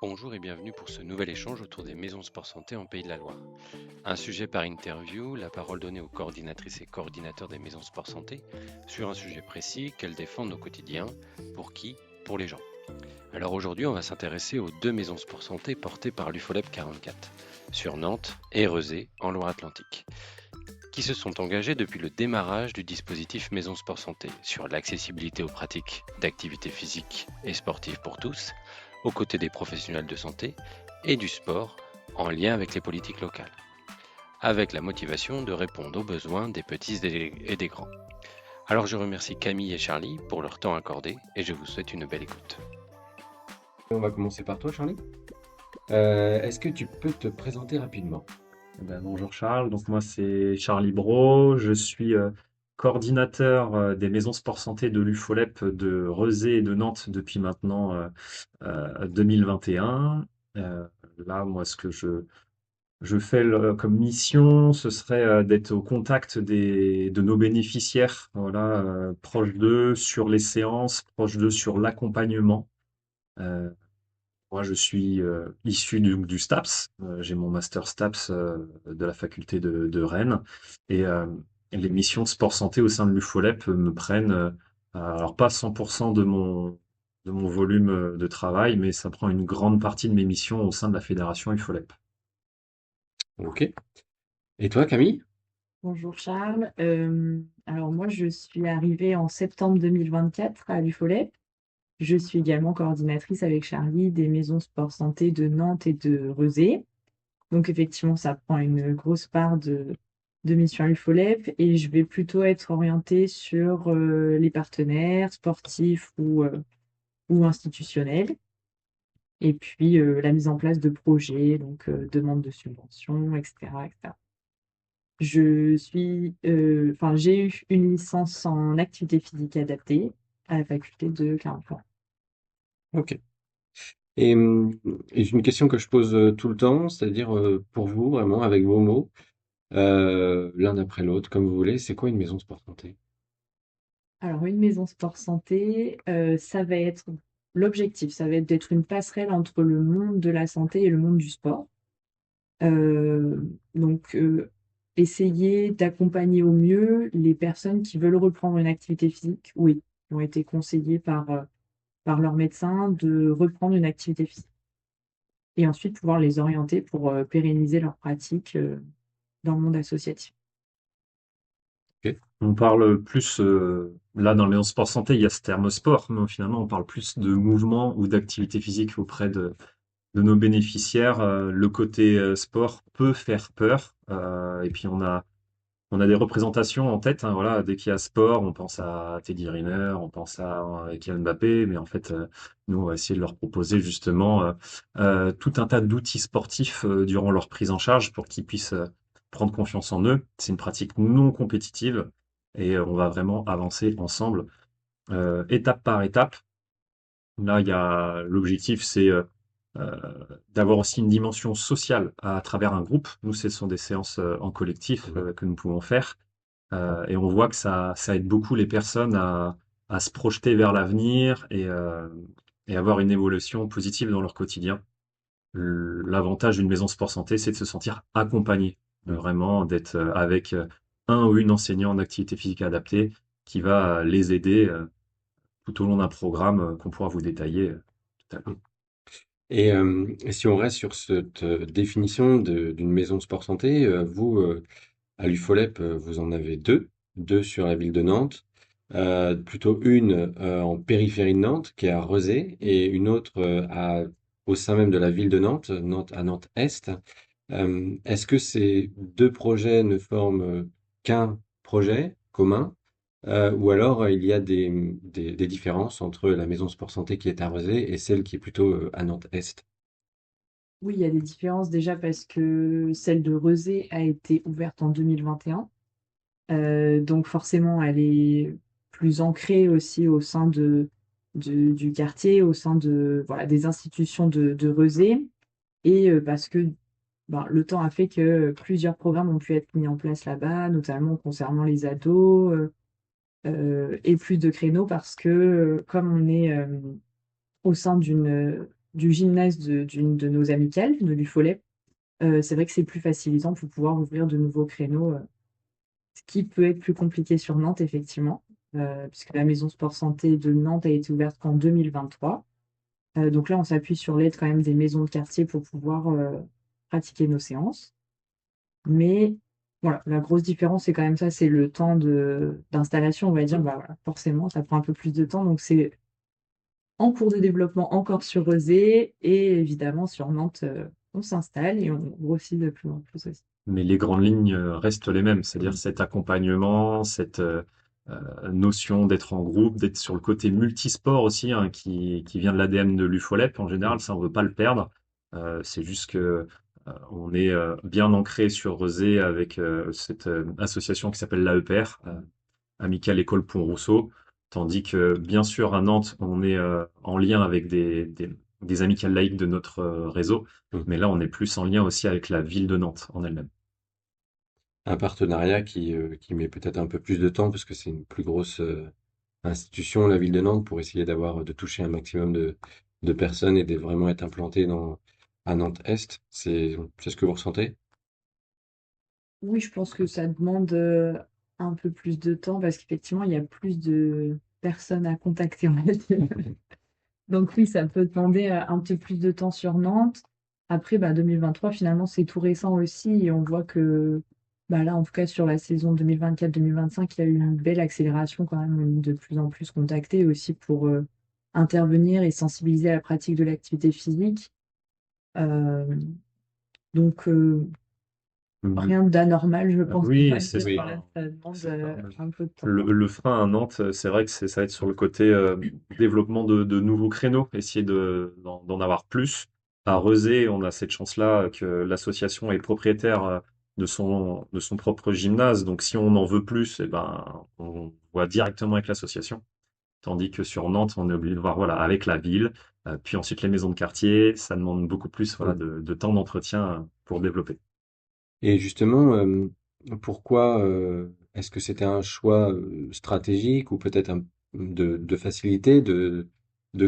Bonjour et bienvenue pour ce nouvel échange autour des maisons sport santé en Pays de la Loire. Un sujet par interview, la parole donnée aux coordinatrices et coordinateurs des maisons sport santé sur un sujet précis qu'elles défendent au quotidien. Pour qui? Pour les gens. Alors aujourd'hui, on va s'intéresser aux deux maisons sport santé portées par l'UFOLEP 44, sur Nantes et Rezé en Loire-Atlantique, qui se sont engagés depuis le démarrage du dispositif Maison Sport Santé sur l'accessibilité aux pratiques d'activité physique et sportive pour tous, aux côtés des professionnels de santé et du sport, en lien avec les politiques locales, avec la motivation de répondre aux besoins des petits et des grands. Alors je remercie Camille et Charlie pour leur temps accordé et je vous souhaite une belle écoute. On va commencer par toi, Charlie. Est-ce que tu peux te présenter rapidement? Bonjour Charles, donc moi c'est Charlie Brault, je suis coordinateur des maisons sport santé de l'UFOLEP de Rezé et de Nantes depuis maintenant 2021. Là, moi ce que je fais comme mission, ce serait d'être au contact de nos bénéficiaires, voilà, proche d'eux sur les séances, proche d'eux sur l'accompagnement. Euh, Moi, je suis issu du STAPS. J'ai mon master STAPS de la faculté de Rennes. Et les missions sport santé au sein de l'UFOLEP me prennent, alors pas 100% de mon volume de travail, mais ça prend une grande partie de mes missions au sein de la fédération UFOLEP. Ok. Et toi, Camille? Bonjour Charles. Alors moi, je suis arrivée en septembre 2024 à l'UFOLEP. Je suis également coordinatrice avec Charlie des maisons sport santé de Nantes et de Rezé. Donc effectivement, ça prend une grosse part de mission à l'UFOLEP et je vais plutôt être orientée sur les partenaires sportifs ou institutionnels. Et puis la mise en place de projets, donc demande de subventions, etc., etc. J'ai eu une licence en activité physique adaptée à la faculté de Clermont-Ferrand. Ok. Et j'ai une question que je pose tout le temps, c'est-à-dire pour vous, vraiment, avec vos mots, l'un après l'autre, comme vous voulez, c'est quoi une maison sport santé? Alors, une maison sport santé, ça va être l'objectif, ça va être d'être une passerelle entre le monde de la santé et le monde du sport. Donc, essayer d'accompagner au mieux les personnes qui veulent reprendre une activité physique, oui, qui ont été conseillées par leur médecin de reprendre une activité physique. Et ensuite pouvoir les orienter pour pérenniser leur pratique dans le monde associatif. Ok. On parle plus, là dans les sport santé, il y a ce terme sport, mais finalement on parle plus de mouvement ou d'activité physique auprès de nos bénéficiaires. Le côté sport peut faire peur. Et puis on a des représentations en tête, hein, voilà, dès qu'il y a sport, on pense à Teddy Riner, on pense à Kylian Mbappé, mais en fait, nous, on va essayer de leur proposer justement tout un tas d'outils sportifs durant leur prise en charge pour qu'ils puissent prendre confiance en eux. C'est une pratique non compétitive et on va vraiment avancer ensemble, étape par étape. Là, il y a l'objectif, c'est d'avoir aussi une dimension sociale à travers un groupe. Nous, ce sont des séances en collectif que nous pouvons faire. Et on voit que ça aide beaucoup les personnes à se projeter vers l'avenir et avoir une évolution positive dans leur quotidien. L'avantage d'une maison sport santé, c'est de se sentir accompagné, vraiment d'être avec un ou une enseignant en activité physique adaptée qui va les aider tout au long d'un programme qu'on pourra vous détailler tout à l'heure. Et si on reste sur cette définition d'une maison sport santé, vous, à l'UFOLEP, vous en avez deux sur la ville de Nantes. Plutôt une en périphérie de Nantes, qui est à Rezé, et une autre au sein même de la ville de Nantes, à Nantes-Est. Est-ce que ces deux projets ne forment qu'un projet commun, ou alors il y a des différences entre la maison sport santé qui est à Rezé et celle qui est plutôt à Nantes-Est? Oui, il y a des différences déjà parce que celle de Rezé a été ouverte en 2021. Donc forcément, elle est plus ancrée aussi au sein du quartier, au sein voilà, des institutions de Rezé. Et parce que le temps a fait que plusieurs programmes ont pu être mis en place là-bas, notamment concernant les ados, et plus de créneaux parce que comme on est au sein du gymnase d'une de nos amicales, de l'UFOLEP, c'est vrai que c'est plus facilitant pour pouvoir ouvrir de nouveaux créneaux, ce qui peut être plus compliqué sur Nantes, effectivement, puisque la maison sport santé de Nantes a été ouverte qu'en 2023. Donc là, on s'appuie sur l'aide quand même des maisons de quartier pour pouvoir pratiquer nos séances. Mais voilà, la grosse différence, c'est quand même ça, c'est le temps d'installation, on va dire. Bah voilà, forcément, ça prend un peu plus de temps. Donc c'est en cours de développement encore sur Rezé et évidemment sur Nantes, on s'installe et on grossit de plus en plus aussi. Mais les grandes lignes restent les mêmes, c'est-à-dire cet accompagnement, cette notion d'être en groupe, d'être sur le côté multisport aussi, hein, qui vient de l'ADN de l'UFOLEP. En général, ça, on veut pas le perdre. C'est juste que on est bien ancré sur Rezé avec cette association qui s'appelle l'AEPR, Amicale École Pont-Rousseau, tandis que bien sûr à Nantes, on est en lien avec des amicales laïques de notre réseau, Mm. mais là, on est plus en lien aussi avec la ville de Nantes en elle-même. Un partenariat qui met peut-être un peu plus de temps parce que c'est une plus grosse institution, la ville de Nantes, pour essayer de toucher un maximum de personnes et de vraiment être implanté à Nantes-Est. C'est ce que vous ressentez? Oui, je pense que ça demande un peu plus de temps parce qu'effectivement, il y a plus de personnes à contacter, on va dire. Donc oui, ça peut demander un peu plus de temps sur Nantes. Après, bah, 2023, finalement, c'est tout récent aussi et on voit que bah, là, en tout cas, sur la saison 2024-2025, il y a eu une belle accélération quand même, on est de plus en plus contactés aussi pour intervenir et sensibiliser à la pratique de l'activité physique. Euh, donc, Mhm. rien d'anormal, je pense, on Oui, va c'est dire. Oui. Voilà, ça demande c'est ça. un peu de temps. Le frein à Nantes, c'est vrai que ça va être sur le côté développement de nouveaux créneaux, essayer d'en avoir plus. À Rezé, on a cette chance-là que l'association est propriétaire de son propre gymnase. Donc si on en veut plus, eh ben, on voit directement avec l'association. Tandis que sur Nantes, on est obligé de voir voilà, avec la ville, puis ensuite les maisons de quartier. Ça demande beaucoup plus voilà, Mm. de temps d'entretien pour développer. Et justement, pourquoi est-ce que c'était un choix stratégique ou peut-être de facilité de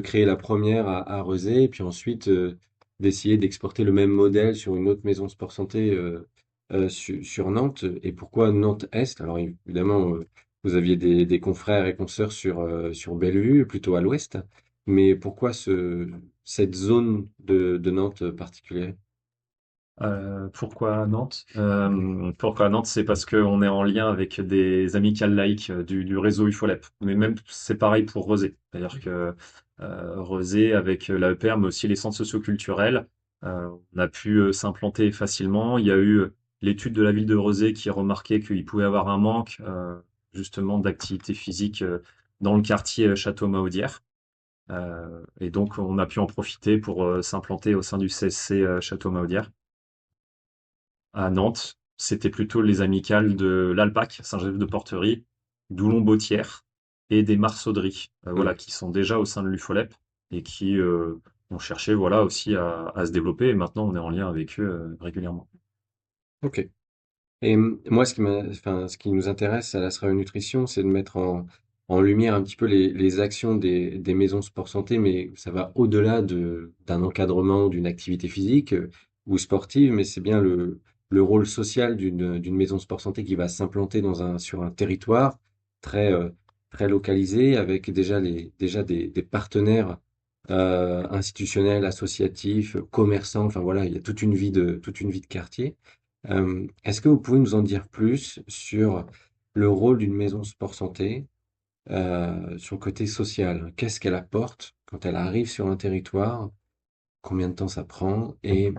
créer la première à Rezé et puis ensuite d'essayer d'exporter le même modèle sur une autre maison sport santé sur Nantes? Et pourquoi Nantes-Est? Alors évidemment, vous aviez des confrères et consoeurs sur Bellevue, plutôt à l'ouest, mais pourquoi cette zone de Nantes particulière? Pourquoi Nantes? Pourquoi Nantes? C'est parce qu'on est en lien avec des amicales laïques du réseau UFOLEP. Mais même c'est pareil pour Rezé. C'est-à-dire que Rezé, avec l'AEPR, mais aussi les centres socioculturels, on a pu s'implanter facilement. Il y a eu l'étude de la ville de Rezé qui remarquait qu'il pouvait y avoir un manque justement d'activité physique dans le quartier Château-Mahaudière. Et donc on a pu en profiter pour s'implanter au sein du CSC Château-Mahaudière à Nantes, c'était plutôt les amicales de l'Alpac, Saint-Joseph-de-Porterie, Doulon-Bottière et des Marsaudries, voilà, qui sont déjà au sein de l'UFOLEP et qui ont cherché voilà, aussi à se développer. Et maintenant, on est en lien avec eux régulièrement. Ok. Et moi, ce qui nous intéresse à la Sera Nutrition, c'est de mettre en lumière un petit peu les actions des maisons sport santé, mais ça va au-delà d'un encadrement, d'une activité physique ou sportive, mais c'est bien le rôle social d'une maison sport santé qui va s'implanter sur un territoire très, très localisé, avec déjà des partenaires institutionnels, associatifs, commerçants, enfin voilà, il y a toute une vie de quartier. Est-ce que vous pouvez nous en dire plus sur le rôle d'une maison sport santé, sur le côté social? Qu'est-ce qu'elle apporte quand elle arrive sur un territoire? Combien de temps ça prend? Et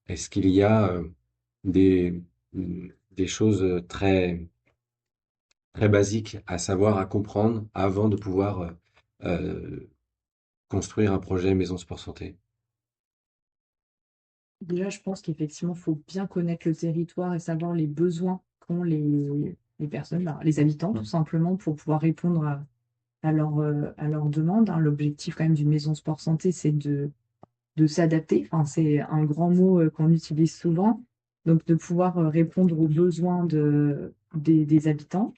est-ce qu'il y a des, des choses très basiques à savoir, à comprendre avant de pouvoir euh, construire un projet maison sport santé? Déjà, je pense qu'effectivement, il faut bien connaître le territoire et savoir les besoins qu'ont les personnes, bah, les habitants, tout Mm. simplement, pour pouvoir répondre à leurs demandes, hein. L'objectif quand même d'une maison sport santé, c'est de s'adapter. Enfin, c'est un grand mot qu'on utilise souvent. Donc, de pouvoir répondre aux besoins des habitants.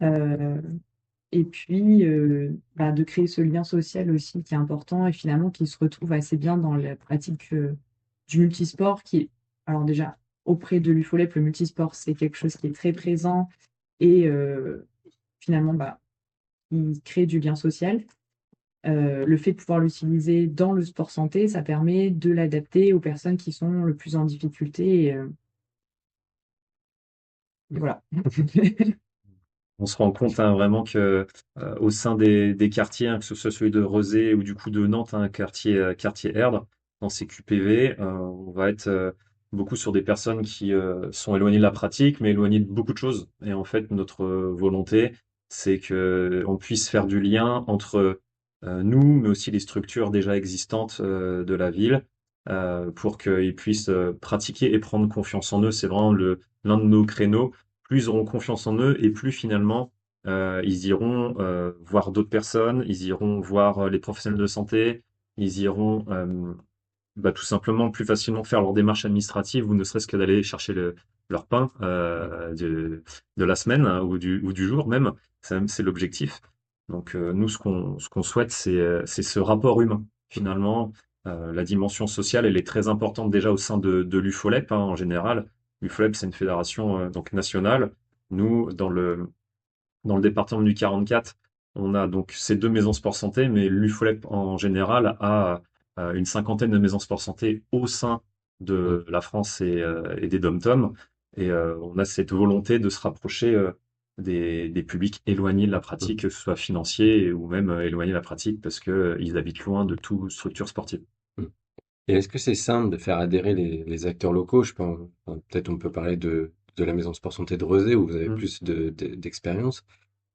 Euh, Et puis, de créer ce lien social aussi qui est important et finalement qui se retrouve assez bien dans la pratique du multisport alors déjà, auprès de l'UFOLEP, le multisport, c'est quelque chose qui est très présent et finalement, il crée du lien social. Le fait de pouvoir l'utiliser dans le sport santé, ça permet de l'adapter aux personnes qui sont le plus en difficulté. Et voilà. On se rend compte vraiment que au sein des quartiers, que ce soit celui de Rezé ou du coup de Nantes, quartier Erdre, dans ces QPV, on va être beaucoup sur des personnes qui sont éloignées de la pratique, mais éloignées de beaucoup de choses. Et en fait, notre volonté, c'est que on puisse faire du lien entre nous, mais aussi les structures déjà existantes de la ville, pour qu'ils puissent pratiquer et prendre confiance en eux. C'est vraiment l'un de nos créneaux. Plus ils auront confiance en eux et plus finalement ils iront voir d'autres personnes, ils iront voir les professionnels de santé, ils iront tout simplement plus facilement faire leur démarche administrative ou ne serait-ce que d'aller chercher leur pain de la semaine, hein, ou du jour même. C'est l'objectif. Donc nous, ce qu'on souhaite, c'est ce rapport humain. Finalement, la dimension sociale, elle est très importante déjà au sein de l'UFOLEP, hein, en général. L'UFOLEP, c'est une fédération donc nationale. Nous, dans le département du 44, on a donc ces deux maisons sport santé, mais l'UFOLEP en général a une cinquantaine de maisons sport santé au sein de la France et des DOM-TOM. Et on a cette volonté de se rapprocher des publics éloignés de la pratique, que ce soit financier ou même éloignés de la pratique parce que ils habitent loin de toute structure sportive. Et est-ce que c'est simple de faire adhérer les acteurs locaux? Je pense, enfin, peut-être on peut parler de la Maison Sport Santé de Rezé où vous avez Mm. plus d'expérience.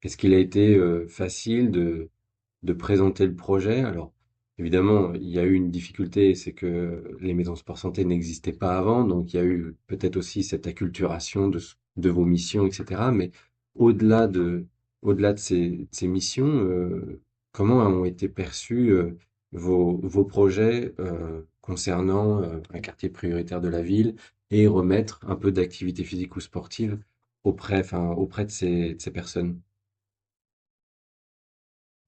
Est-ce qu'il a été facile de présenter le projet? Alors, évidemment, il y a eu une difficulté, c'est que les maisons sport santé n'existaient pas avant, donc il y a eu peut-être aussi cette acculturation de vos missions, etc. Mais au-delà de, au-delà de ces missions, comment ont été perçus vos projets concernant un quartier prioritaire de la ville et remettre un peu d'activité physique ou sportive auprès de ces personnes?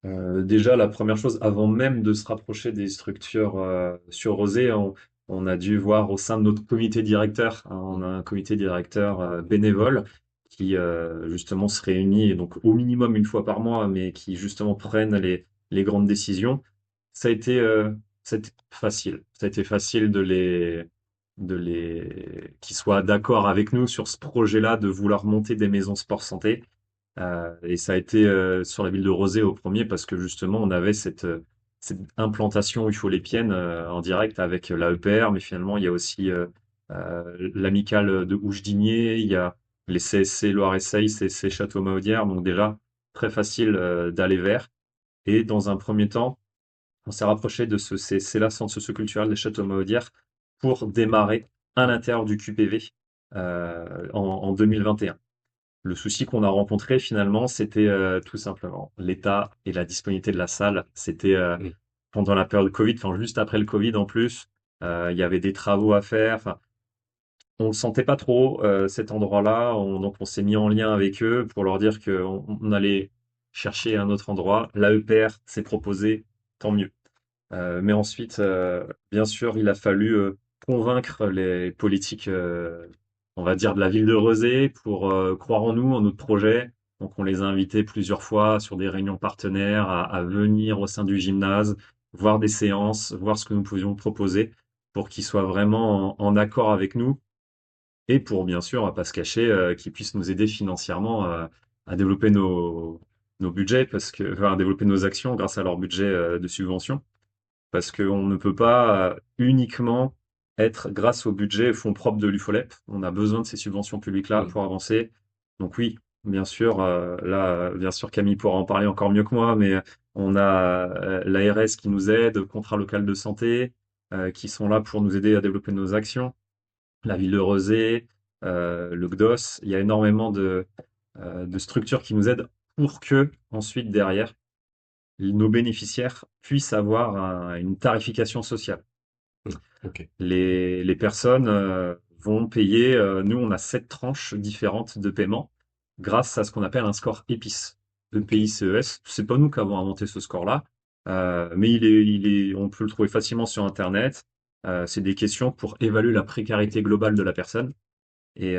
Déjà, la première chose, avant même de se rapprocher des structures sur Rosé, on a dû voir au sein de notre comité directeur, hein, on a un comité directeur bénévole qui justement se réunit donc au minimum une fois par mois, mais qui justement prennent les grandes décisions. Ça a été, euh, ça a été facile. Ça a été facile qu'ils soient d'accord avec nous sur ce projet-là de vouloir monter des maisons sport santé. Et ça a été sur la ville de Rosé au premier parce que justement on avait cette implantation UFO-lépienne en direct avec l'AEPR, mais finalement il y a aussi l'amicale de Hougedinier, il y a les CSC Loire-Essay, CSC Château-Mahaudière, donc déjà très facile d'aller vers. Et dans un premier temps, on s'est rapproché de ce CSC-là, Centre socio-culturel des Château-Mahaudière, pour démarrer à l'intérieur du QPV en 2021. Le souci qu'on a rencontré finalement, c'était tout simplement l'état et la disponibilité de la salle. C'était Mm. pendant la période Covid, enfin juste après le Covid en plus, il y avait des travaux à faire. Enfin, on le sentait pas trop cet endroit-là, donc on s'est mis en lien avec eux pour leur dire qu'on allait chercher un autre endroit. L'AEPR s'est proposé, tant mieux. Mais ensuite, bien sûr, il a fallu convaincre les politiques, on va dire, de la ville de Rezé pour croire en nous, en notre projet. Donc, on les a invités plusieurs fois sur des réunions partenaires à venir au sein du gymnase, voir des séances, voir ce que nous pouvions proposer pour qu'ils soient vraiment en accord avec nous et pour, bien sûr, à pas se cacher, qu'ils puissent nous aider financièrement à développer nos budgets, enfin, à développer nos actions grâce à leur budget de subvention parce qu'on ne peut pas uniquement être grâce au budget fonds propres de l'UFOLEP. On a besoin de ces subventions publiques-là Mm. pour avancer. Donc oui, bien sûr, là, bien sûr, Camille pourra en parler encore mieux que moi, mais on a l'ARS qui nous aide, contrat local de santé, qui sont là pour nous aider à développer nos actions, la ville de Rezé, le GDOS. Il y a énormément de structures qui nous aident pour que, ensuite, derrière, nos bénéficiaires puissent avoir une tarification sociale. Mm. Ok. Les personnes vont payer, nous on a 7 tranches différentes de paiement grâce à ce qu'on appelle un score EPIS. EPI-CES. C'est pas nous qui avons inventé ce score-là, mais on peut le trouver facilement sur Internet. C'est des questions pour évaluer la précarité globale de la personne. Et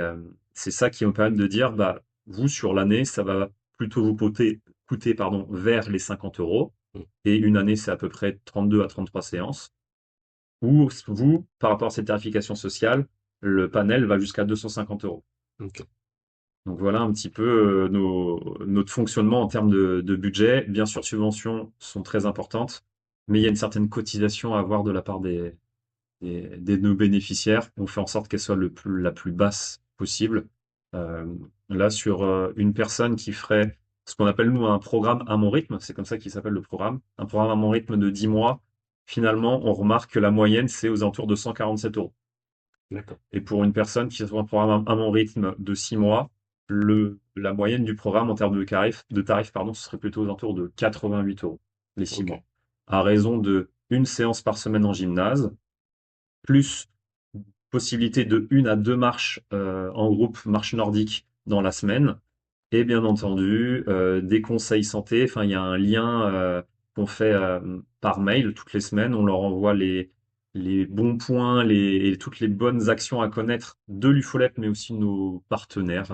c'est ça qui me permet de dire, bah, vous, sur l'année, ça va plutôt vous coûter pardon, vers les 50 euros. Mm. Et une année, c'est à peu près 32 à 33 séances. Ou vous, par rapport à cette tarification sociale, le panel va jusqu'à 250 euros. Ok. Donc voilà un petit peu notre fonctionnement en termes de budget. Bien sûr, subventions sont très importantes, mais il y a une certaine cotisation à avoir de la part de nos bénéficiaires. On fait en sorte qu'elle soit la plus basse possible. Euh, Là, sur une personne qui ferait ce qu'on appelle nous un programme à mon rythme, c'est comme ça qu'il s'appelle le programme, un programme à mon rythme de 10 mois, finalement, on remarque que la moyenne, c'est aux alentours de 147 euros. D'accord. Et pour une personne qui fait un programme à mon rythme de 6 mois, la moyenne du programme en termes de tarifs, pardon, ce serait plutôt aux alentours de 88 euros les 6 Ok. mois. À raison de une séance par semaine en gymnase, plus possibilité de une à deux marches en groupe, marche nordique dans la semaine. Et bien entendu, des conseils santé. Enfin, il y a un lien qu'on fait par mail toutes les semaines. On leur envoie les bons points, et toutes les bonnes actions à connaître de l'UFOLEP, mais aussi de nos partenaires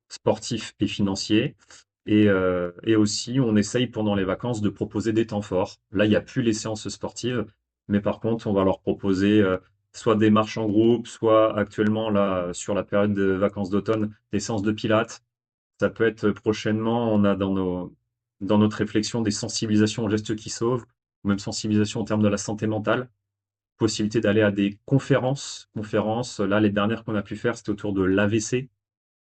sportifs et financiers. Et aussi, on essaye pendant les vacances de proposer des temps forts. Là, il n'y a plus les séances sportives, mais par contre, on va leur proposer soit des marches en groupe, soit actuellement, là, sur la période de vacances d'automne, des séances de pilates. Ça peut être prochainement, on a dans notre réflexion des sensibilisations aux gestes qui sauvent, ou même sensibilisation en termes de la santé mentale. Possibilité d'aller à des conférences. Conférences, là, les dernières qu'on a pu faire, c'était autour de l'AVC.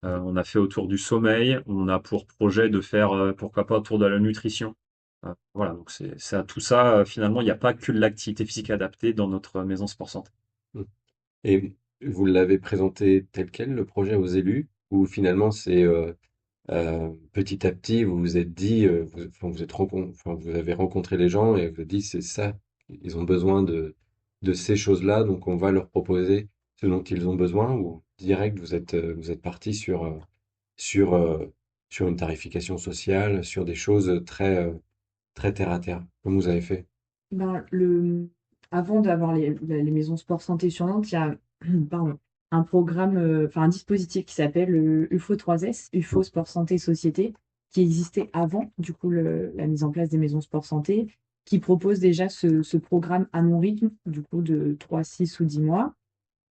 On a fait autour du sommeil. On a pour projet de faire, pourquoi pas, autour de la nutrition. Voilà, donc c'est à tout ça, finalement, il n'y a pas que de l'activité physique adaptée dans notre maison sport santé. Mm. Et vous l'avez présenté tel quel, le projet aux élus, ou finalement c'est petit à petit, vous vous êtes dit, enfin, enfin, vous avez rencontré les gens et vous avez dit c'est ça, ils ont besoin de ces choses-là, donc on va leur proposer ce dont ils ont besoin, ou direct vous êtes parti sur, sur une tarification sociale, sur des choses très terre à terre, comme vous avez fait. Ben, avant d'avoir les maisons sport santé sur Nantes, il y a pardon, un programme, enfin un dispositif qui s'appelle UFO 3S, UFO Sport Santé Société, qui existait avant du coup la mise en place des maisons sport santé, qui propose déjà ce programme à mon rythme, du coup de 3, 6 ou 10 mois.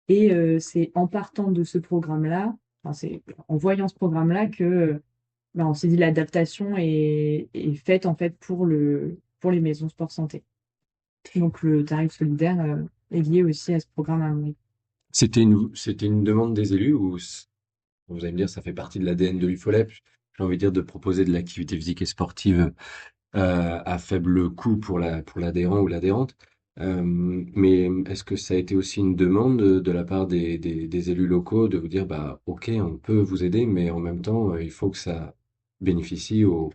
Et c'est en partant de ce programme-là, enfin, c'est en voyant ce programme-là que ben, on s'est dit l'adaptation est faite en fait pour les maisons sport santé. Donc le tarif solidaire est lié aussi à ce programme à Amaury. C'était une demande des élus ou vous allez me dire ça fait partie de l'ADN de l'UFOLEP, j'ai envie de dire de proposer de l'activité physique et sportive à faible coût pour l'adhérent ou l'adhérente. Mais est-ce que ça a été aussi une demande de la part des élus locaux de vous dire bah ok on peut vous aider mais en même temps il faut que ça bénéficie aux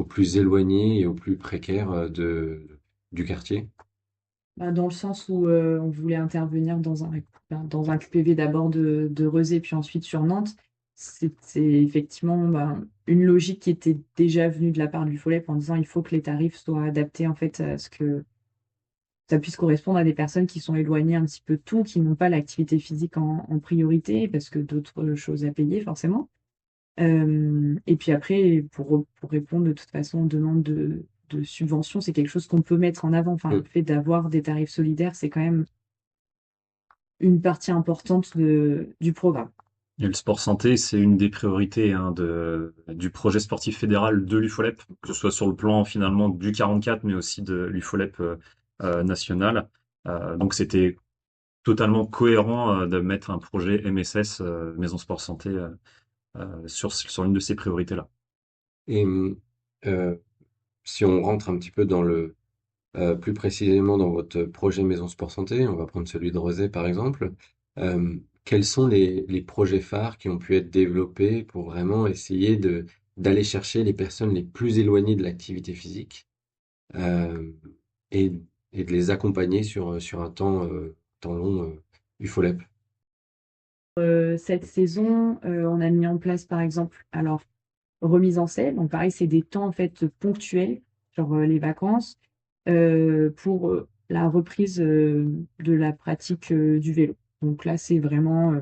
plus éloignés et aux plus précaires du quartier? Bah, dans le sens où on voulait intervenir dans un QPV d'abord de Rezé, puis ensuite sur Nantes. C'est effectivement une logique qui était déjà venue de la part du FOLEP en disant il faut que les tarifs soient adaptés en fait à ce que ça puisse correspondre à des personnes qui sont éloignées un petit peu de tout, qui n'ont pas l'activité physique en priorité parce que d'autres choses à payer forcément. Et puis après, pour répondre de toute façon aux demandes de subventions, c'est quelque chose qu'on peut mettre en avant. Enfin, le Mm. fait d'avoir des tarifs solidaires, c'est quand même une partie importante du programme. Et le sport santé, c'est une des priorités hein, du projet sportif fédéral de l'UFOLEP, que ce soit sur le plan finalement du 44, mais aussi de l'UFOLEP national. Donc c'était totalement cohérent de mettre un projet MSS, Maison Sport Santé, sur l'une de ces priorités-là. Et euh, si on rentre un petit peu dans plus précisément dans votre projet Maison Sport Santé, on va prendre celui de Rosé par exemple. Quels sont les projets phares qui ont pu être développés pour vraiment essayer d'aller chercher les personnes les plus éloignées de l'activité physique euh, et, et de les accompagner sur un temps long UFOLEP? Cette saison, on a mis en place, par exemple, alors remise en selle. Donc pareil, c'est des temps en fait ponctuels, genre les vacances, pour la reprise de la pratique du vélo. Donc là, c'est vraiment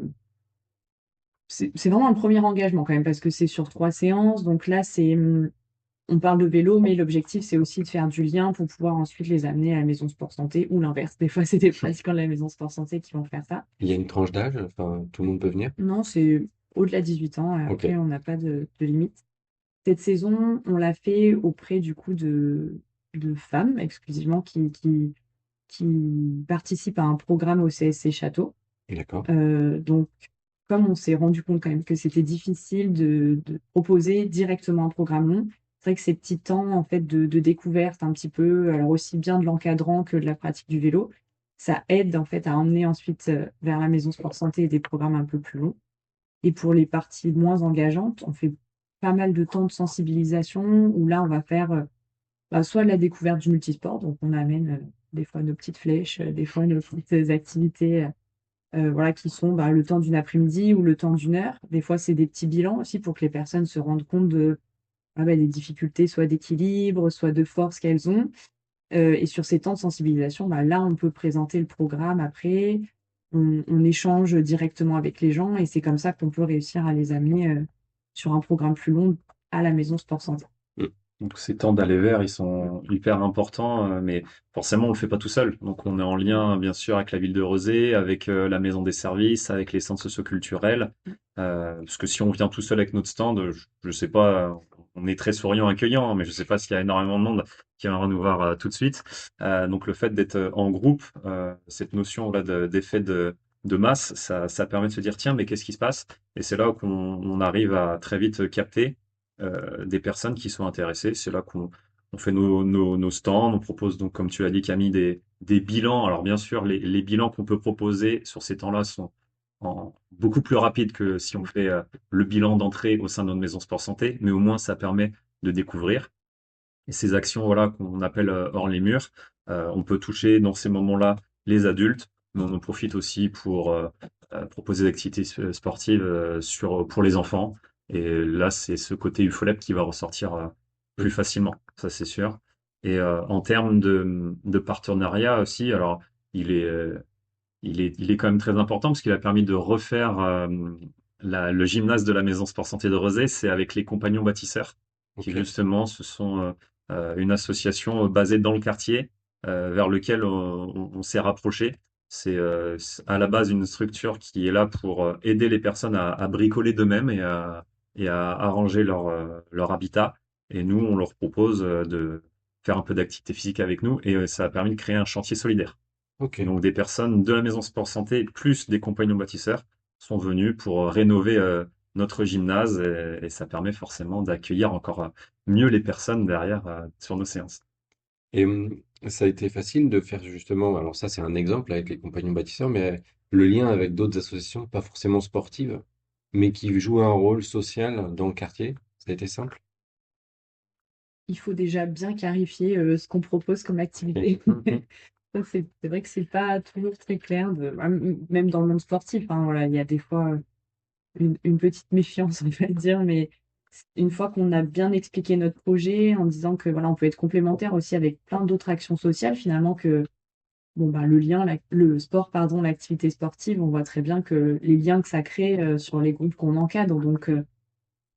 un premier engagement quand même parce que c'est sur 3 séances. Donc là, on parle de vélo, mais l'objectif, c'est aussi de faire du lien pour pouvoir ensuite les amener à la maison sport santé ou l'inverse. Des fois, c'est des pratiquants de la maison sport santé qui vont faire ça. Il y a une tranche d'âge, enfin, tout le monde peut venir? Non, c'est au-delà de 18 ans. Ok, Après, on n'a pas de limite. Cette saison, on l'a fait auprès du coup de femmes exclusivement qui participent à un programme au CSC Château. d'accord. Donc, comme on s'est rendu compte quand même que c'était difficile de proposer directement un programme long, c'est vrai que ces petits temps en fait de découverte un petit peu, alors aussi bien de l'encadrant que de la pratique du vélo, ça aide en fait à emmener ensuite vers la maison sport santé des programmes un peu plus longs. Et pour les parties moins engageantes, on fait pas mal de temps de sensibilisation où là on va faire soit de la découverte du multisport, donc on amène des fois nos petites flèches, des fois nos petites activités voilà, qui sont le temps d'une après-midi ou le temps d'une heure. Des fois, c'est des petits bilans aussi pour que les personnes se rendent compte des difficultés, soit d'équilibre, soit de force qu'elles ont. Et sur ces temps de sensibilisation, là, on peut présenter le programme après, on échange directement avec les gens et c'est comme ça qu'on peut réussir à les amener sur un programme plus long à la maison Sport Santé. Mm. Donc ces temps d'aller vers, ils sont hyper importants, mais forcément on le fait pas tout seul. Donc on est en lien bien sûr avec la ville de Rezé, avec la maison des services, avec les centres socioculturels. Parce que si on vient tout seul avec notre stand, je sais pas, on est très souriant, accueillant, hein, mais je sais pas s'il y a énormément de monde qui viendra nous voir tout de suite. Donc le fait d'être en groupe, cette notion là d'effet de masse, ça permet de se dire tiens mais qu'est-ce qui se passe? Et c'est là qu'on arrive à très vite capter des personnes qui sont intéressées. C'est là qu'on on fait nos stands, on propose donc, comme tu l'as dit Camille, des bilans. Alors bien sûr, les bilans qu'on peut proposer sur ces temps-là sont beaucoup plus rapides que si on fait le bilan d'entrée au sein de notre maison sport santé, mais au moins ça permet de découvrir. Et ces actions voilà, qu'on appelle hors les murs, on peut toucher dans ces moments-là les adultes, mais on en profite aussi pour proposer des activités sportives pour les enfants. Et là, c'est ce côté UFOLEP qui va ressortir plus facilement, ça c'est sûr. Et en termes de partenariat aussi, alors il est, euh, il est quand même très important parce qu'il a permis de refaire le gymnase de la Maison Sport Santé de Rezé, c'est avec les Compagnons Bâtisseurs, qui Ok. justement ce sont une association basée dans le quartier vers lequel on s'est rapproché. C'est à la base une structure qui est là pour aider les personnes à bricoler d'eux-mêmes et à arranger leur habitat. Et nous, on leur propose de faire un peu d'activité physique avec nous et ça a permis de créer un chantier solidaire. Ok. Et donc des personnes de la Maison Sport Santé plus des compagnons bâtisseurs sont venus pour rénover notre gymnase et ça permet forcément d'accueillir encore mieux les personnes derrière sur nos séances. Et ça a été facile de faire justement, alors ça c'est un exemple avec les compagnons bâtisseurs, mais le lien avec d'autres associations, pas forcément sportives, mais qui jouent un rôle social dans le quartier, ça a été simple. Il faut déjà bien clarifier ce qu'on propose comme Ok. activité. Ça, c'est vrai que c'est pas toujours très clair, même dans le monde sportif, hein, voilà, il y a des fois une petite méfiance, on va dire, mais une fois qu'on a bien expliqué notre projet en disant que voilà, on peut être complémentaire aussi avec plein d'autres actions sociales, finalement que le lien, le sport, pardon, l'activité sportive, on voit très bien que les liens que ça crée sur les groupes qu'on encadre,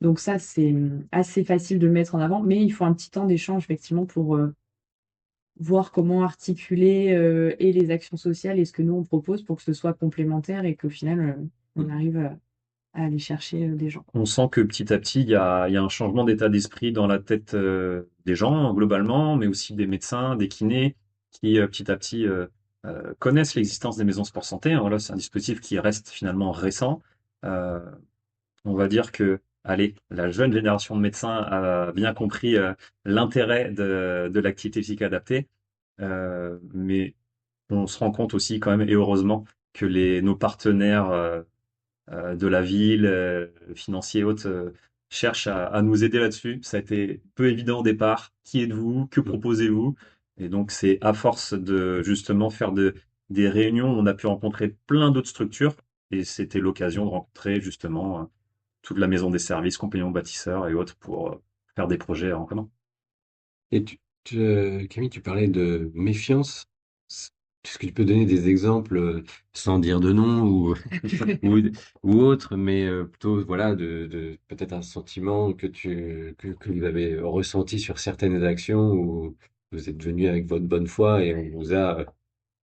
donc ça c'est assez facile de le mettre en avant, mais il faut un petit temps d'échange effectivement pour voir comment articuler et les actions sociales et ce que nous on propose pour que ce soit complémentaire et qu'au final on arrive à aller chercher des gens. On sent que petit à petit, il y a un changement d'état d'esprit dans la tête des gens globalement, mais aussi des médecins, des kinés, qui petit à petit connaissent l'existence des maisons sport santé. Hein. Voilà, c'est un dispositif qui reste finalement récent. Euh, on va dire que, allez, la jeune génération de médecins a bien compris l'intérêt de l'activité physique adaptée, mais on se rend compte aussi quand même, et heureusement, que nos partenaires de la ville, financiers et autres, cherchent à nous aider là-dessus. Ça a été peu évident au départ. Qui êtes-vous? Que proposez-vous? Et donc, c'est à force de justement faire des réunions, on a pu rencontrer plein d'autres structures et c'était l'occasion de rencontrer justement toute la maison des services, compagnons bâtisseurs et autres pour faire des projets en commun. Et Camille, tu parlais de méfiance. Est-ce que tu peux donner des exemples sans dire de nom ou, ou autre, mais plutôt voilà de peut-être un sentiment que vous avez ressenti sur certaines actions où vous êtes venu avec votre bonne foi et on vous a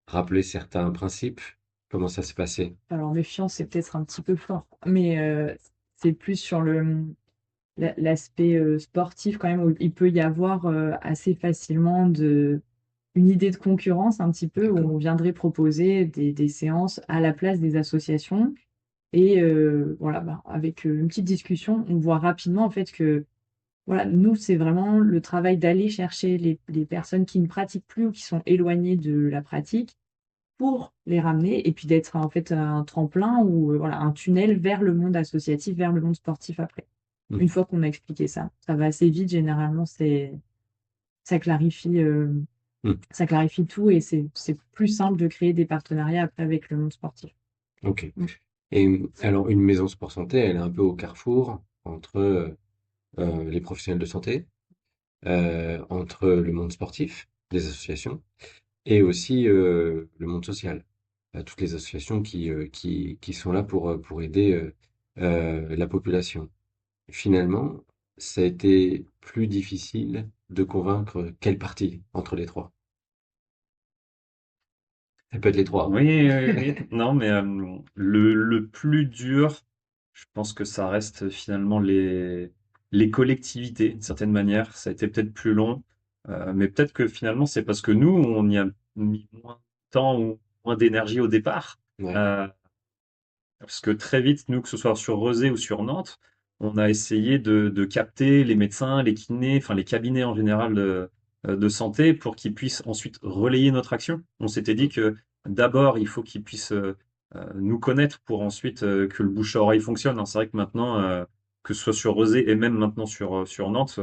rappelé certains principes. Comment ça s'est passé? Alors, méfiance, c'est peut-être un petit peu fort, mais c'est plus sur l'aspect sportif quand même, où il peut y avoir assez facilement une idée de concurrence un petit peu, où D'accord. on viendrait proposer des séances à la place des associations. Et voilà, bah, avec une petite discussion, on voit rapidement en fait que voilà, nous, c'est vraiment le travail d'aller chercher les personnes qui ne pratiquent plus ou qui sont éloignées de la pratique pour les ramener et puis d'être en fait un tremplin ou voilà, un tunnel vers le monde associatif, vers le monde sportif après. Mm. Une fois qu'on a expliqué ça, ça va assez vite, généralement, ça clarifie, Mm. ça clarifie tout et c'est plus simple de créer des partenariats après avec le monde sportif. Ok. Mm. Et alors, une maison sport santé, elle est un peu au carrefour entre les professionnels de santé, entre le monde sportif, les associations, et aussi le monde social. Toutes les associations qui sont là pour aider la population. Finalement, ça a été plus difficile de convaincre quelle partie entre les trois. Ça peut être les trois. Oui, oui, oui. Non, mais le plus dur, je pense que ça reste finalement les collectivités, d'une certaine manière. Ça a été peut-être plus long, mais peut-être que finalement, c'est parce que nous, on y a mis moins de temps ou moins d'énergie au départ. Ouais. Euh, Parce que très vite, nous, que ce soit sur Rezé ou sur Nantes, on a essayé de capter les médecins, les kinés, enfin les cabinets en général de santé pour qu'ils puissent ensuite relayer notre action. On s'était dit Mm. que d'abord, il faut qu'ils puissent nous connaître pour ensuite que le bouche à oreille fonctionne, hein. C'est vrai que maintenant, que ce soit sur Rezé et même maintenant sur Nantes,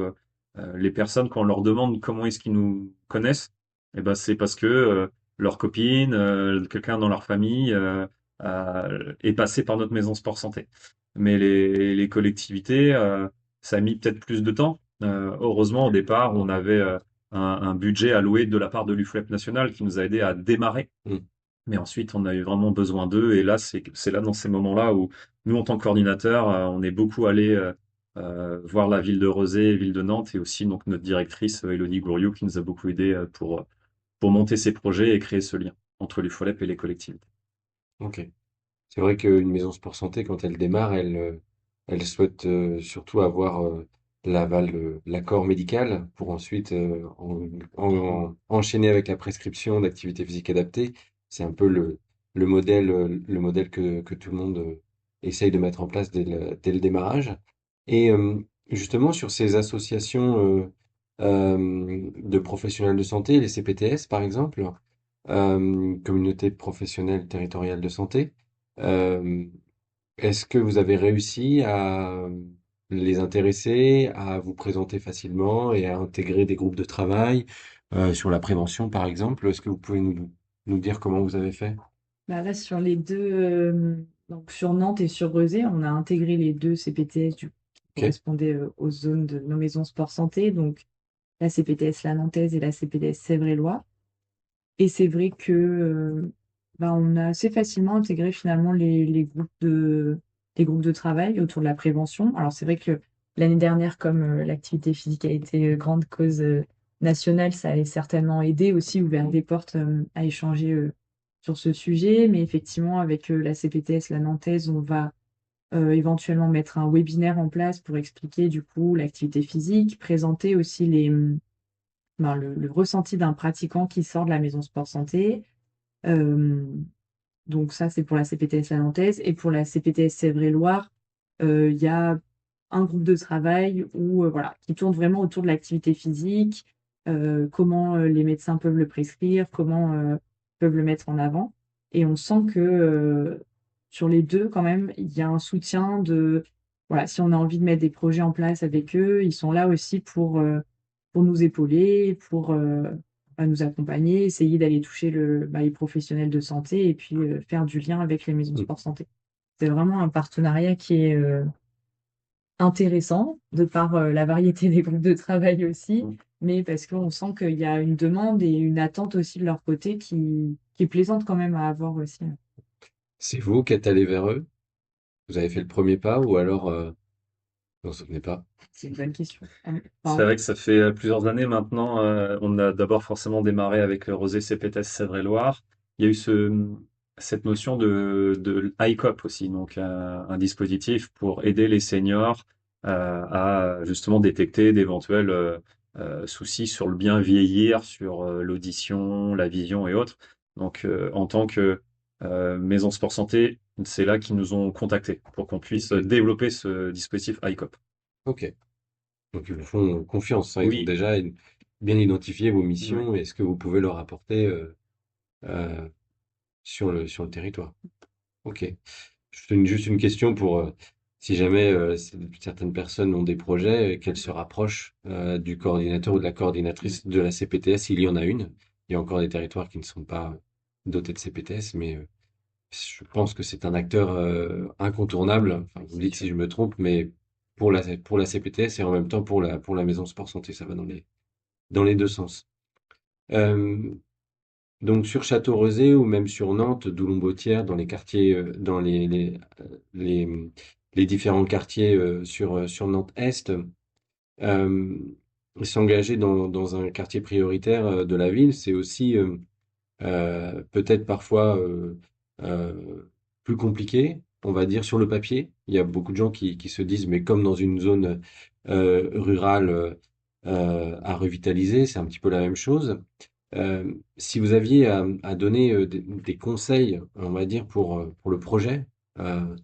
les personnes, quand on leur demande comment est-ce qu'ils nous connaissent, eh ben, c'est parce que leur copine, quelqu'un dans leur famille, est passé par notre maison sport santé. Mais les collectivités, ça a mis peut-être plus de temps. Heureusement, au départ, on avait un budget alloué de la part de l'UFLEP national qui nous a aidé à démarrer. Mm. Mais ensuite, on a eu vraiment besoin d'eux. Et là, c'est là, dans ces moments-là, où nous, en tant que coordinateurs, on est beaucoup allé voir la ville de Rezé, ville de Nantes, et aussi donc notre directrice, Elodie Gouriou, qui nous a beaucoup aidé pour monter ces projets et créer ce lien entre l'UFOLEP et les collectivités. Ok. C'est vrai qu'une maison sport santé, quand elle démarre, elle souhaite surtout avoir l'aval, l'accord médical pour ensuite enchaîner avec la prescription d'activité physique adaptée. C'est un peu le modèle que tout le monde essaye de mettre en place dès le démarrage. Et justement, sur ces associations de professionnels de santé, les CPTS par exemple, communauté professionnelle territoriale de santé, euh, est-ce que vous avez réussi à les intéresser, à vous présenter facilement et à intégrer des groupes de travail sur la prévention, par exemple? Est-ce que vous pouvez nous dire comment vous avez fait? Bah là, sur les deux, donc sur Nantes et sur Rezé, on a intégré les deux CPTS qui Ok, correspondaient aux zones de nos maisons sport santé, donc la CPTS La Nantaise et la CPTS Sèvres-et-Loire. Et c'est vrai que bah, on a assez facilement intégré finalement les groupes de travail autour de la prévention. Alors c'est vrai que l'année dernière, comme l'activité physique a été grande cause nationale, ça a certainement aidé aussi, ouvert des portes à échanger sur ce sujet. Mais effectivement, avec la CPTS, la Nantaise, on va éventuellement mettre un webinaire en place pour expliquer du coup l'activité physique, présenter aussi ben, le ressenti d'un pratiquant qui sort de la maison sport santé. Euh, donc ça, c'est pour la CPTS La Nantaise. Et pour la CPTS Sèvres-et-Loire, il y a un groupe de travail voilà, qui tourne vraiment autour de l'activité physique, comment les médecins peuvent le prescrire, comment peuvent le mettre en avant. Et on sent que sur les deux, quand même, il y a un soutien de, voilà, si on a envie de mettre des projets en place avec eux, ils sont là aussi pour nous épauler, pour nous accompagner, essayer d'aller toucher les professionnels de santé et puis faire du lien avec les maisons mm, sport santé. C'est vraiment un partenariat qui est intéressant, de par la variété des groupes de travail aussi, Mm. mais parce qu'on sent qu'il y a une demande et une attente aussi de leur côté qui est plaisante quand même à avoir aussi. C'est vous qui êtes allé vers eux? Vous avez fait le premier pas ou alors vous vous en souvenez pas? C'est une bonne question. C'est Enfin, vrai que ça fait plusieurs années maintenant. On a d'abord forcément démarré avec le Rosé CPTS Sèvres-et-Loire. Il y a eu cette notion de ICOP aussi, donc un dispositif pour aider les seniors à justement détecter d'éventuels soucis sur le bien vieillir, sur l'audition, la vision et autres. Donc en tant que maison sport santé, c'est là qu'ils nous ont contactés pour qu'on puisse Ok. développer ce dispositif ICOP. Ok. Donc ils vous font confiance, hein. Ils ont Oui. déjà bien identifié vos Oui. missions et ce que vous pouvez leur apporter euh, sur le territoire. Ok. Je donne juste une question pour si jamais certaines personnes ont des projets, qu'elles se rapprochent du coordinateur ou de la coordinatrice de la CPTS, il y en a une. Il y a encore des territoires qui ne sont pas dotés de CPTS, mais je pense que c'est un acteur incontournable. Enfin, vous me C'est dites si sûr. je me trompe, mais pour la CPTS et en même temps pour la maison sport santé, ça va dans les deux sens. Euh, donc sur Château-Rezé ou même sur Nantes, Doulon-Bautière, dans les quartiers, dans les différents quartiers sur Nantes-Est, euh, s'engager dans un quartier prioritaire de la ville, c'est aussi peut-être parfois plus compliqué, on va dire, sur le papier. Il y a beaucoup de gens qui se disent, mais comme dans une zone rurale à revitaliser, c'est un petit peu la même chose. Si vous aviez à donner des conseils, on va dire, pour le projet, euh,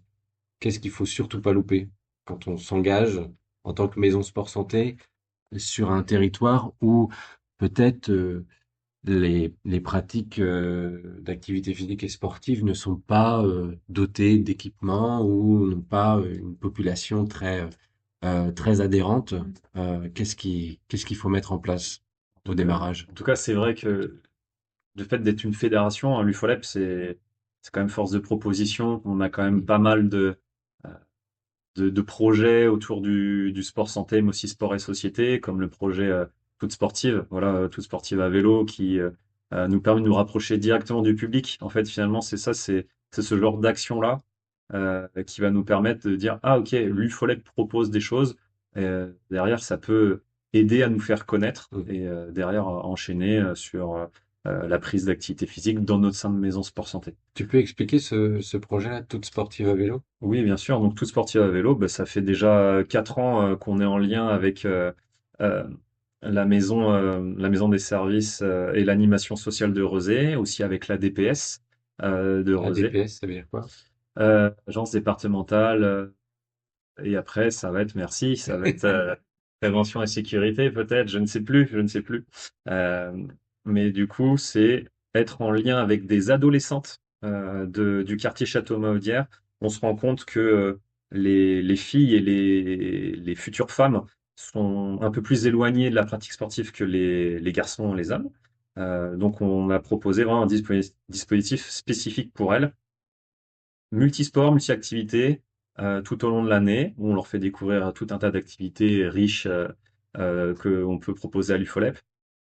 qu'est-ce qu'il faut surtout pas louper quand on s'engage en tant que maison sport santé sur un territoire où peut-être les pratiques d'activité physique et sportive ne sont pas dotées d'équipements ou n'ont pas une population très adhérente. Qu'est-ce qu'il faut mettre en place au Donc, démarrage? en tout cas, c'est vrai que le fait d'être une fédération, hein, l'UFOLEP, c'est quand même force de proposition. On a quand même Mm. pas mal euh, de projets autour du sport santé, mais aussi sport et société, comme le projet Toute Sportive, voilà, Toute Sportive à vélo, qui nous permet de nous rapprocher directement du public. En fait, finalement, c'est ça, c'est ce genre d'action-là qui va nous permettre de dire, ah ok, l'UFOLEP propose des choses, et, derrière, ça peut aider à nous faire connaître, Mm. et derrière, enchaîner sur la prise d'activité physique dans notre sein de maison sport santé. Tu peux expliquer ce projet-là, toute sportive à vélo? Oui, bien sûr. Donc, Tout Sportif à vélo, bah, ça fait déjà 4 ans qu'on est en lien avec euh, la maison des services et l'animation sociale de Rezé, aussi avec la DPS de Rezé, ADPS, ça veut dire quoi? agence départementale. Et après, ça va être, merci, ça va être prévention et sécurité peut-être, je ne sais plus, je ne sais plus. Euh, mais du coup, c'est être en lien avec des adolescentes du quartier Château-Mahaudière. On se rend compte que les filles et les futures femmes sont un peu plus éloignées de la pratique sportive que les garçons et les hommes. Donc, on a proposé vraiment un dispositif spécifique pour elles, multisport, multi-activités tout au long de l'année, où on leur fait découvrir tout un tas d'activités riches qu'on peut proposer à l'UFOLEP,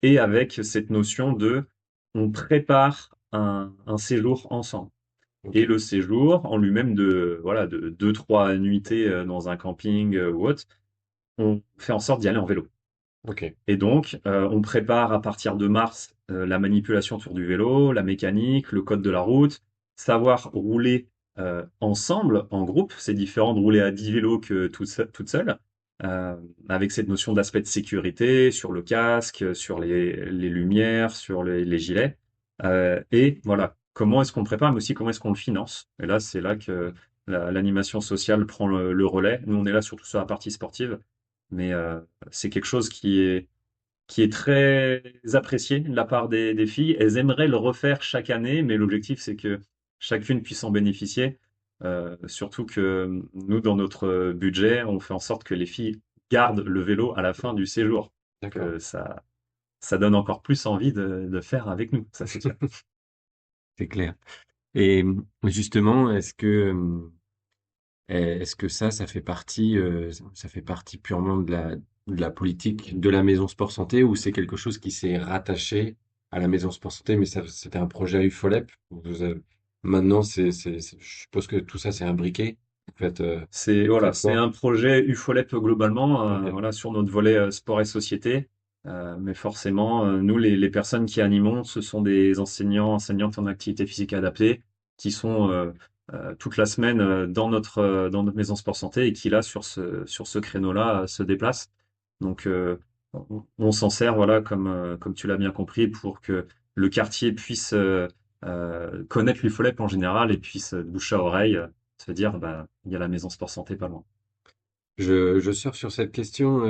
et avec cette notion de on prépare un séjour ensemble. Et Ok, le séjour en lui-même de voilà de 2, 3 nuitées dans un camping ou autre, on fait en sorte d'y aller en vélo. ok, Et donc, on prépare à partir de mars la manipulation autour du vélo, la mécanique, le code de la route, savoir rouler ensemble, en groupe. C'est différent de rouler à 10 vélos que toute seule, avec cette notion d'aspect de sécurité sur le casque, sur les lumières, sur les gilets. Et voilà, comment est-ce qu'on prépare, mais aussi comment est-ce qu'on le finance. Et là, c'est là que l'animation sociale prend le relais. Nous, on est là surtout sur la partie sportive, mais c'est quelque chose qui est très apprécié de la part des filles. Elles aimeraient le refaire chaque année, mais l'objectif, c'est que chacune puisse en bénéficier. Surtout que nous, dans notre budget, on fait en sorte que les filles gardent le vélo à la fin du séjour. d'accord, Que ça donne encore plus envie de faire avec nous, ça c'est clair. c'est clair. Et justement, est-ce que Est-ce que ça fait partie, ça fait partie purement de la politique de la maison Sport Santé ou c'est quelque chose qui s'est rattaché à la maison Sport Santé, mais ça, c'était un projet à UFOLEP? Maintenant, je suppose que tout ça, c'est imbriqué. Vous faites, Voilà, faites c'est quoi? un projet UFOLEP globalement, Ok. voilà, sur notre volet sport et société. Mais forcément, nous, les personnes qui animons, ce sont des enseignants, enseignantes en activité physique adaptée qui sont toute la semaine dans notre maison sport santé et qui là, sur ce créneau-là, se déplacent. Donc, on s'en sert, voilà, comme tu l'as bien compris, pour que le quartier puisse connaître l'UFOLEP en général et puisse bouche à oreille se dire, bah, il y a la maison sport santé pas loin. Je sors sur cette question,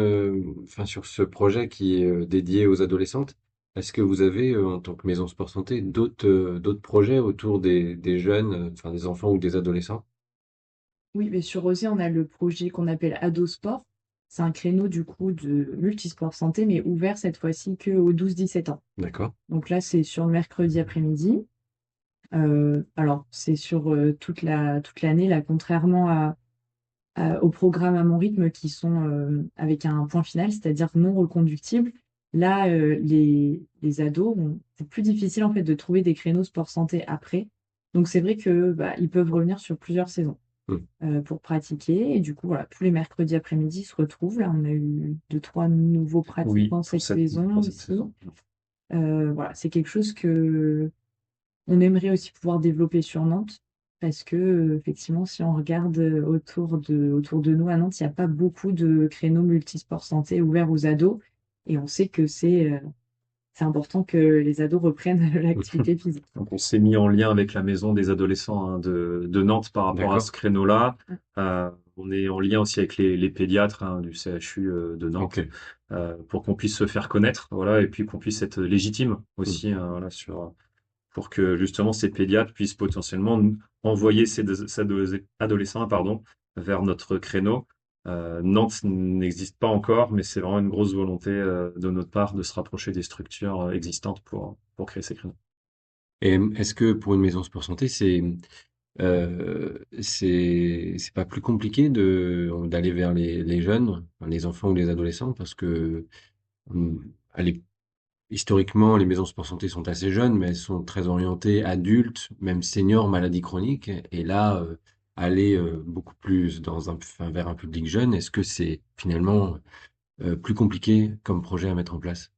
enfin sur ce projet qui est dédié aux adolescentes. Est-ce que vous avez, en tant que maison Sport Santé, d'autres projets autour des jeunes, enfin des enfants ou des adolescents? Oui, mais sur Rosé, on a le projet qu'on appelle Ado Sport. C'est un créneau du coup de multisport santé, mais ouvert cette fois-ci qu'aux 12-17 ans. D'accord. Donc là, c'est sur le mercredi après-midi. Alors, c'est sur toute l'année, là, contrairement aux programmes à mon rythme qui sont avec un point final, c'est-à-dire non reconductible. Là, les ados, c'est plus difficile en fait de trouver des créneaux sport santé après. Donc c'est vrai que bah, ils peuvent revenir sur plusieurs saisons Hmm. pour pratiquer. Et du coup, voilà, tous les mercredis après-midi ils se retrouvent. Là, on a eu deux, trois nouveaux Oui, pratiquants cette saison pour cette aussi. saison. Voilà, c'est quelque chose que on aimerait aussi pouvoir développer sur Nantes parce que, effectivement, si on regarde autour de nous à Nantes, il n'y a pas beaucoup de créneaux multisports santé ouverts aux ados. Et on sait que c'est important que les ados reprennent l'activité physique. Donc on s'est mis en lien avec la maison des adolescents hein, de Nantes par rapport à D'accord. ce créneau-là. On est en lien aussi avec les pédiatres hein, du CHU de Ok. Nantes pour qu'on puisse se faire connaître, voilà, et puis qu'on puisse être légitime Hmm. aussi, hein, voilà, pour que justement ces pédiatres puissent potentiellement nous envoyer ces adolescents, pardon, vers notre créneau. Nantes n'existe pas encore, mais c'est vraiment une grosse volonté de notre part de se rapprocher des structures existantes pour créer ces créneaux. Et est-ce que pour une maison Sport Santé, c'est pas plus compliqué d'aller vers les jeunes, enfin, les enfants ou les adolescents, parce que allez, historiquement, les maisons Sport Santé sont assez jeunes, mais elles sont très orientées adultes, même seniors, maladies chroniques. Et là, aller beaucoup plus enfin, vers un public jeune, est-ce que c'est finalement plus compliqué comme projet à mettre en place?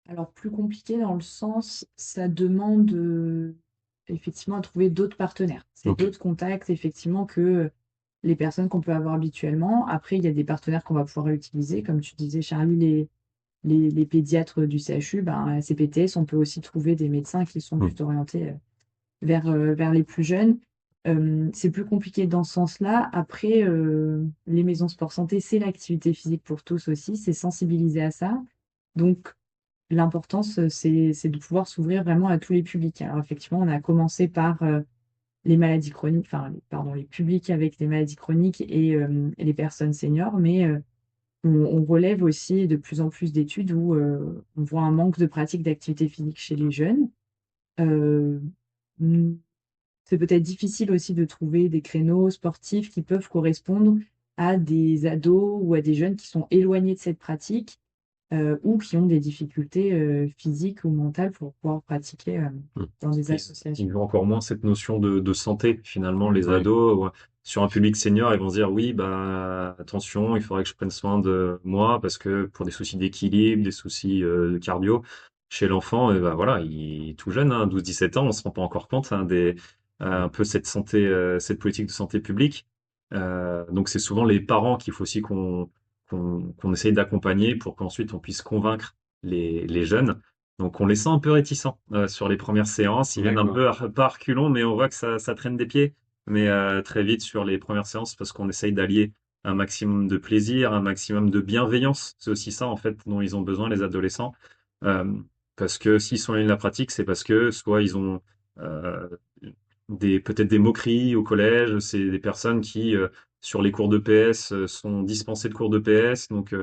Alors, plus compliqué dans le sens, ça demande effectivement à trouver d'autres partenaires. C'est Ok. d'autres contacts, effectivement, que les personnes qu'on peut avoir habituellement. Après, il y a des partenaires qu'on va pouvoir utiliser. Comme tu disais, Charlie, les pédiatres du CHU, ben, à CPTS, on peut aussi trouver des médecins qui sont Hmm. plutôt orientés vers les plus jeunes. C'est plus compliqué dans ce sens-là. Après, les maisons sport santé, c'est l'activité physique pour tous aussi, c'est sensibiliser à ça. Donc, l'importance, c'est de pouvoir s'ouvrir vraiment à tous les publics. Alors, effectivement, on a commencé par les maladies chroniques, enfin, pardon, les publics avec les maladies chroniques et les personnes seniors, mais on relève aussi de plus en plus d'études où on voit un manque de pratique d'activité physique chez les jeunes. Euh, mm, c'est peut-être difficile aussi de trouver des créneaux sportifs qui peuvent correspondre à des ados ou à des jeunes qui sont éloignés de cette pratique ou qui ont des difficultés physiques ou mentales pour pouvoir pratiquer Hmm. dans des Ils associations. ont encore moins cette notion de santé, finalement, Mm. les Ouais. ados. Ouais. Sur un public senior, ils vont se dire, oui, bah, attention, il faudrait que je prenne soin de moi parce que pour des soucis d'équilibre, des soucis de cardio, chez l'enfant, bah, voilà, il est tout jeune, hein, 12-17 ans, on se rend pas encore compte hein, un peu cette santé, cette politique de santé publique. Donc c'est souvent les parents qu'il faut aussi qu'on essaye d'accompagner pour qu'ensuite on puisse convaincre les jeunes. Donc on les sent un peu réticents sur les premières séances. Ils viennent un D'accord. peu par reculons, mais on voit que ça traîne des pieds. Mais très vite sur les premières séances, parce qu'on essaye d'allier un maximum de plaisir, un maximum de bienveillance. C'est aussi ça en fait dont ils ont besoin les adolescents. Euh, Parce que s'ils sont éloignés de la pratique, c'est parce que soit ils ont euh, peut-être des moqueries au collège. C'est des personnes qui sur les cours de PS sont dispensées de cours de PS. Donc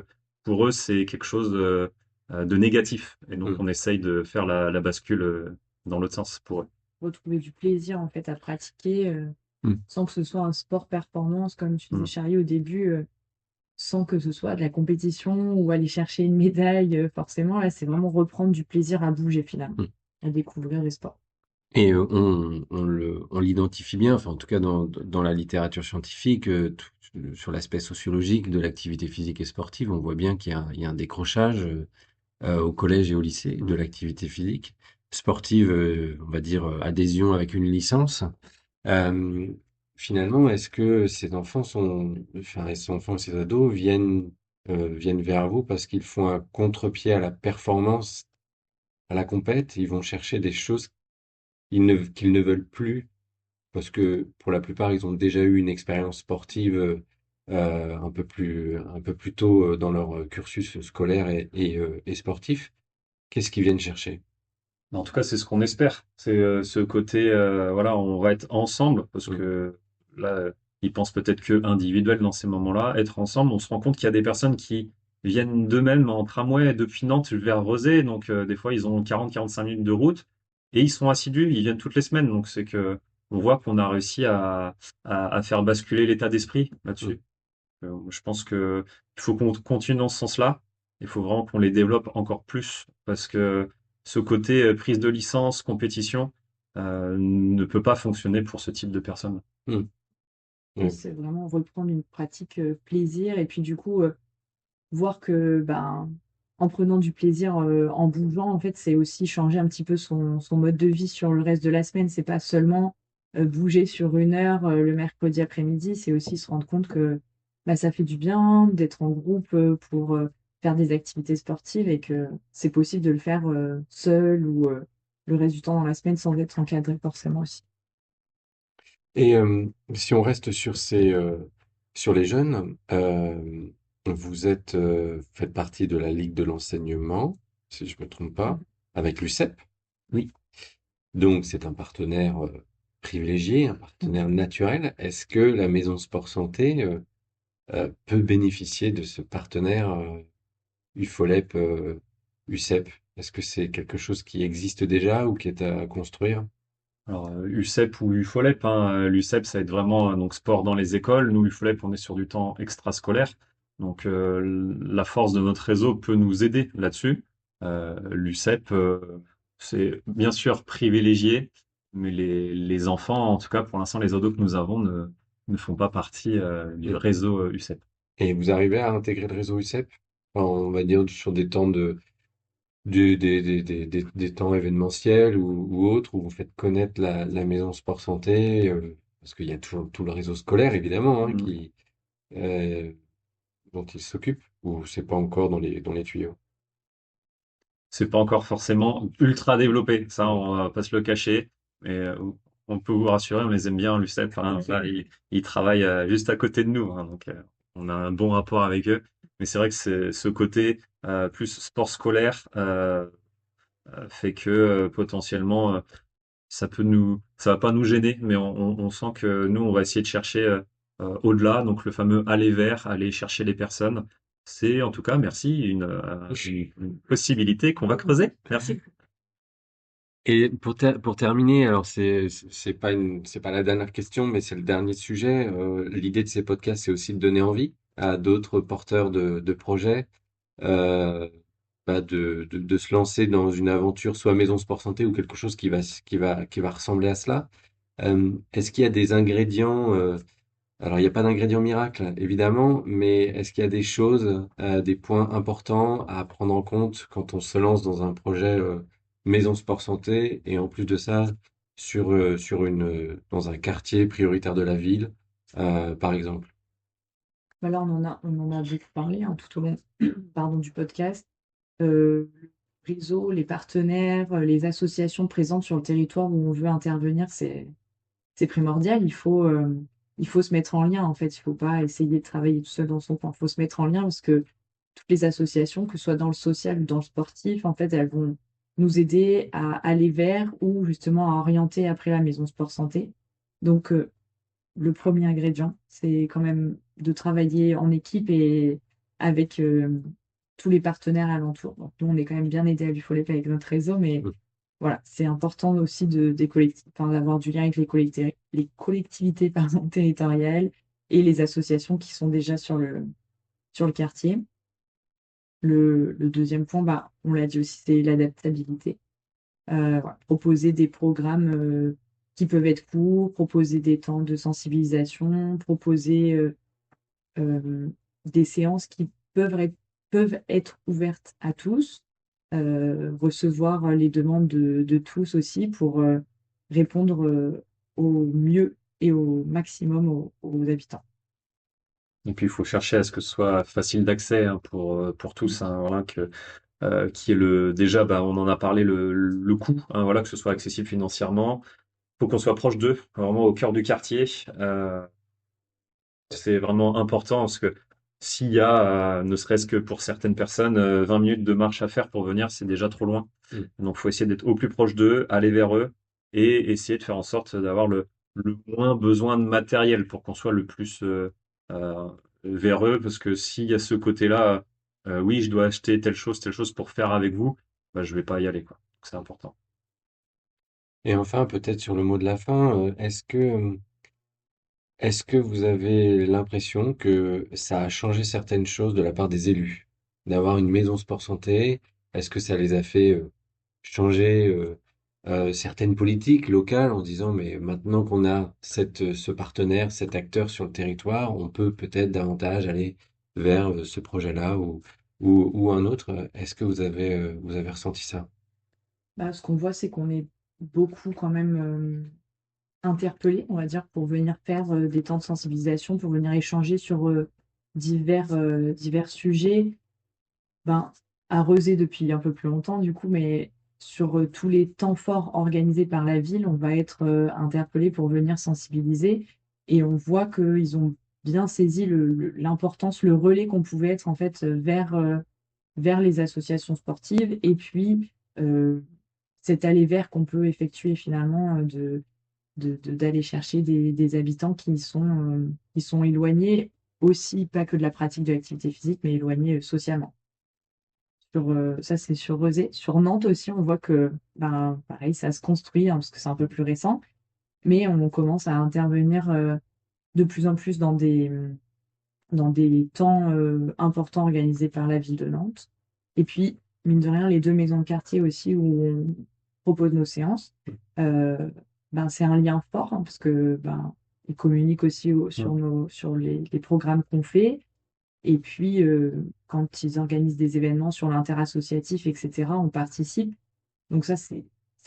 pour eux c'est quelque chose de négatif. Et donc, Hmm. on essaye de faire la bascule dans l'autre sens pour eux. Retrouver du plaisir en fait à pratiquer. Mm. sans que ce soit un sport performance, comme tu disais, Mm. Charlie, au début, sans que ce soit de la compétition ou aller chercher une médaille, forcément. Là, c'est vraiment reprendre du plaisir à bouger finalement, Mm. à découvrir les sports. Et on l'identifie bien, enfin en tout cas dans la littérature scientifique, sur l'aspect sociologique de l'activité physique et sportive, on voit bien qu'il y a un décrochage au collège et au lycée de l'activité physique. Sportive, on va dire adhésion avec une licence. Euh, Finalement, est-ce que ces enfants, ces ados viennent vers vous parce qu'ils font un contre-pied à la performance, à la compète, ils vont chercher des choses qu'ils ne veulent plus parce que pour la plupart, ils ont déjà eu une expérience sportive un peu plus tôt dans leur cursus scolaire et sportif. Qu'est-ce qu'ils viennent chercher? En tout cas, c'est ce qu'on espère. C'est ce côté, voilà, on va être ensemble, parce Mm, que là, ils pensent peut-être que individuel dans ces moments-là. Être ensemble, on se rend compte qu'il y a des personnes qui viennent d'eux-mêmes en tramway depuis Nantes vers Rezé. Donc, des fois, ils ont 40-45 minutes de route et ils sont assidus, ils viennent toutes les semaines. Donc, c'est que on voit qu'on a réussi à faire basculer l'état d'esprit mm. là-dessus. Je pense que il faut qu'on continue dans ce sens-là. Il faut vraiment qu'on les développe encore plus parce que ce côté prise de licence, compétition, ne peut pas fonctionner pour ce type de personnes. Mm. Oui, Ouais. c'est vraiment reprendre une pratique plaisir et puis du coup, voir que ben, en prenant du plaisir en bougeant, en fait, c'est aussi changer un petit peu son mode de vie sur le reste de la semaine. C'est pas seulement bouger sur une heure le mercredi après-midi, c'est aussi se rendre compte que bah, ça fait du bien d'être en groupe pour faire des activités sportives et que c'est possible de le faire seul ou le reste du temps dans la semaine sans être encadré forcément aussi. Et si on reste sur les jeunes, faites partie de la Ligue de l'enseignement, si je me trompe pas, Mhm. avec l'UCEP. Oui. Donc c'est un partenaire privilégié, un partenaire naturel. Est-ce que la Maison Sport Santé peut bénéficier de ce partenaire UFOLEP UCEP? Est-ce que c'est quelque chose qui existe déjà ou qui est à construire? Alors, UCEP ou UFOLEP, hein, l'UCEP, ça va être vraiment donc sport dans les écoles. Nous, l'UFOLEP, on est sur du temps extrascolaire. Donc, la force de notre réseau peut nous aider là-dessus. L'UCEP, c'est bien sûr privilégié, mais les enfants, en tout cas pour l'instant, les ados que nous avons ne font pas partie du Mm. réseau UCEP. Et vous arrivez à intégrer le réseau UCEP? Enfin, on va dire sur des temps des temps événementiels ou autres, où vous faites connaître la maison sport santé, parce qu'il y a toujours tout le réseau scolaire, évidemment, hein, euh, dont ils s'occupent, ou c'est pas encore dans les tuyaux. C'est pas encore forcément ultra développé, ça Mm. on va pas se le cacher, mais on peut vous rassurer, on les aime bien, l'UCEP, hein, là, ils travaillent juste à côté de nous, hein, donc on a un bon rapport avec eux. Mais c'est vrai que c'est ce côté plus sport scolaire fait que potentiellement ça va pas nous gêner, mais on sent que nous on va essayer de chercher au-delà, donc le fameux aller vers, aller chercher les personnes. C'est en tout cas, merci, une possibilité qu'on va creuser. Merci. Et pour terminer, alors c'est pas la dernière question, mais c'est le dernier sujet. L'idée de ces podcasts, c'est aussi de donner envie à d'autres porteurs de projets, euh, de se lancer dans une aventure, soit Maison Sport Santé ou quelque chose qui va ressembler à cela. Est-ce qu'il y a des ingrédients, alors il n'y a pas d'ingrédients miracles, évidemment, mais est-ce qu'il y a des choses, des points importants à prendre en compte quand on se lance dans un projet Maison Sport Santé et en plus de ça, dans un quartier prioritaire de la ville, par exemple? Bah là, on en a beaucoup parlé hein, tout au long pardon, du podcast. Le réseau, les partenaires, les associations présentes sur le territoire où on veut intervenir, c'est primordial. Il faut se mettre en lien, en fait. Il faut pas essayer de travailler tout seul dans son coin. Il faut se mettre en lien parce que toutes les associations, que ce soit dans le social ou dans le sportif, en fait, elles vont nous aider à aller vers ou justement à orienter après la maison sport santé. Donc, le premier ingrédient, c'est quand même de travailler en équipe et avec tous les partenaires alentours. Donc, nous, on est quand même bien aidés à l'UFOLEP avec notre réseau, mais voilà, c'est important aussi d'avoir du lien avec les collectivités pardon, territoriales et les associations qui sont déjà sur le quartier. Le deuxième point, on l'a dit aussi, c'est l'adaptabilité. Voilà, proposer des programmes qui peuvent être courts, proposer des temps de sensibilisation, proposer des séances qui peuvent être ouvertes à tous, recevoir les demandes de tous aussi pour répondre au mieux et au maximum aux habitants. Et puis, il faut chercher à ce que ce soit facile d'accès hein, pour tous. Hein, voilà, qui est déjà, on en a parlé, le coût, hein, voilà, que ce soit accessible financièrement. Faut qu'on soit proche d'eux, vraiment au cœur du quartier. C'est vraiment important parce que s'il y a, ne serait-ce que pour certaines personnes, 20 minutes de marche à faire pour venir, c'est déjà trop loin. Donc, faut essayer d'être au plus proche d'eux, aller vers eux et essayer de faire en sorte d'avoir le moins besoin de matériel pour qu'on soit le plus euh, vers eux. Parce que s'il y a ce côté-là, oui, je dois acheter telle chose pour faire avec vous, je vais pas y aller, quoi. Donc, c'est important. Et enfin, peut-être sur le mot de la fin, est-ce que vous avez l'impression que ça a changé certaines choses de la part des élus? D'avoir une maison sport santé, est-ce que ça les a fait changer certaines politiques locales en disant mais maintenant qu'on a ce partenaire, cet acteur sur le territoire, on peut peut-être davantage aller vers ce projet-là ou un autre. Est-ce que vous avez ressenti ça? Ce qu'on voit, c'est qu'on est beaucoup quand même interpellés, on va dire, pour venir faire des temps de sensibilisation, pour venir échanger sur divers sujets. Ben, à Rezé depuis un peu plus longtemps, du coup, mais sur tous les temps forts organisés par la ville, on va être interpellé pour venir sensibiliser. Et on voit qu'ils ont bien saisi l'importance, le relais qu'on pouvait être en fait vers les associations sportives. Et puis, cet aller vers qu'on peut effectuer finalement d'aller chercher des habitants qui sont éloignés aussi, pas que de la pratique de l'activité physique, mais éloignés socialement. Ça, c'est sur Rezé. Sur Nantes aussi, on voit que, pareil, ça se construit, hein, parce que c'est un peu plus récent, mais on commence à intervenir de plus en plus dans des temps importants organisés par la ville de Nantes. Et puis, mine de rien, les 2 maisons de quartier aussi où on propose nos séances, euh, c'est un lien fort, hein, parce que ils communiquent aussi sur les programmes qu'on fait. Et puis, quand ils organisent des événements sur l'interassociatif, etc., on participe. Donc ça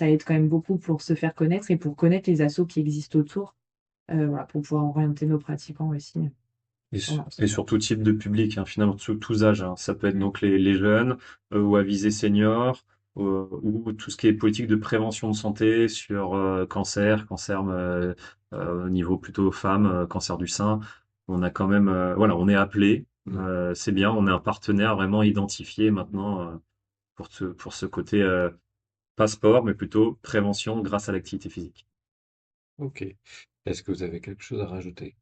aide quand même beaucoup pour se faire connaître et pour connaître les assos qui existent autour, voilà, pour pouvoir orienter nos pratiquants aussi Et, sur Nantes. et sur tout type de public, hein, finalement, sur tous âges. Hein. Ça peut être donc les jeunes ou à visée senior ou tout ce qui est politique de prévention de santé sur cancer au niveau plutôt femmes, cancer du sein. On a quand même, voilà, on est appelé. C'est bien, on est un partenaire vraiment identifié maintenant pour ce côté pas sport, mais plutôt prévention grâce à l'activité physique. Ok. Est-ce que vous avez quelque chose à rajouter?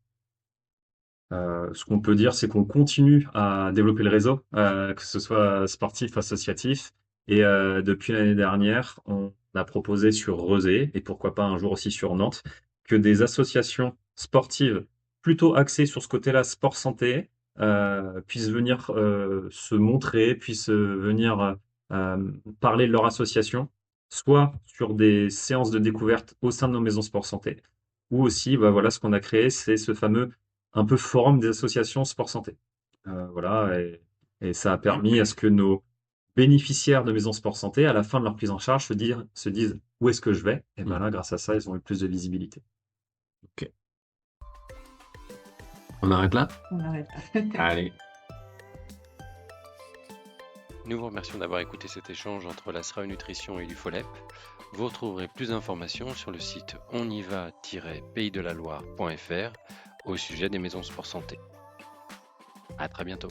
Ce qu'on peut dire, c'est qu'on continue à développer le réseau, que ce soit sportif, associatif. Et depuis l'année dernière, on a proposé sur Rezé, et pourquoi pas un jour aussi sur Nantes, que des associations sportives plutôt axées sur ce côté-là, sport santé, puissent venir se montrer, puissent venir parler de leur association, soit sur des séances de découverte au sein de nos maisons sport santé, ou aussi, voilà, ce qu'on a créé, c'est ce fameux un peu forum des associations sport santé. Voilà, et ça a permis à ce que nos bénéficiaires de maisons sport santé, à la fin de leur prise en charge, se disent où est-ce que je vais? Et ben là, grâce à ça, ils ont eu plus de visibilité. Ok. On arrête là? On n'arrête pas. Allez. Nous vous remercions d'avoir écouté cet échange entre la SRAE Nutrition et l'UFOLEP. Vous retrouverez plus d'informations sur le site onyva-paysdelaloire.fr au sujet des maisons sport santé. À très bientôt.